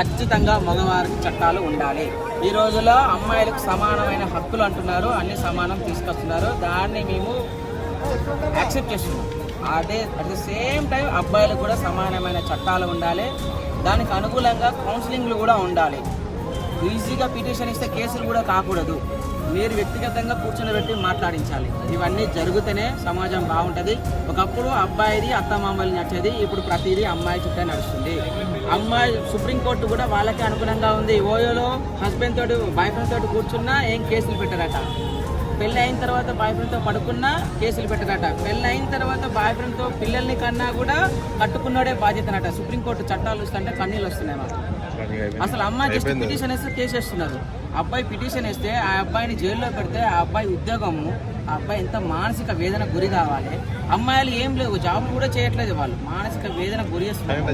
ఖచ్చితంగా మగవారికి చట్టాలు ఉండాలి. ఈ రోజుల్లో అమ్మాయిలకు సమానమైన హక్కులు అంటున్నారు, అన్ని సమానం తీసుకొస్తున్నారు. దాన్ని మేము యాక్సెప్ట్ చేస్తున్నాం. అట్ ద సేమ్ టైం అబ్బాయిలకు కూడా సమానమైన చట్టాలు ఉండాలి. దానికి అనుకూలంగా కౌన్సిలింగ్లు కూడా ఉండాలి. ఈజీగా పిటిషన్ ఇస్తే కేసులు కూడా కాకూడదు. మీరు వ్యక్తిగతంగా కూర్చొని మాట్లాడించాలి. ఇవన్నీ జరిగితేనే సమాజం బాగుంటుంది. ఒకప్పుడు అబ్బాయిది అత్తమామలు నచ్చేది, ఇప్పుడు ప్రతిదీ అమ్మాయి చుట్టే నడుస్తుంది. అమ్మాయి సుప్రీంకోర్టు కూడా వాళ్ళకి అనుగుణంగా ఉంది. ఓయోలో హస్బెండ్ తోటి బాయ్ ఫ్రెండ్ తోటి కూర్చున్నా ఏం కేసులు పెట్టారట. పెళ్ళి అయిన తర్వాత బాయ్ ఫ్రెండ్తో పడుకున్నా కేసులు పెట్టారట. పెళ్ళి అయిన తర్వాత బాయ్ ఫ్రెండ్తో పిల్లల్ని కన్నా కూడా కట్టుకున్నాడే బాధ్యతనట. సుప్రీంకోర్టు చట్టాలు వస్తుంటే కన్నీళ్ళు వస్తున్నాయి మాకు. అసలు అమ్మాయి జస్ట్ పిటిషన్ వేస్తే కేసు వేస్తున్నారు. అబ్బాయి పిటిషన్ వేస్తే ఆ అబ్బాయిని జైల్లో పెడితే ఆ అబ్బాయి ఉద్యోగము, ఆ అబ్బాయి ఎంత మానసిక వేదన గురి కావాలి. అమ్మాయిలు ఏం లేవు, జాబ్ కూడా చేయట్లేదు, వాళ్ళు మానసిక వేదన గురి చేస్తున్నారు.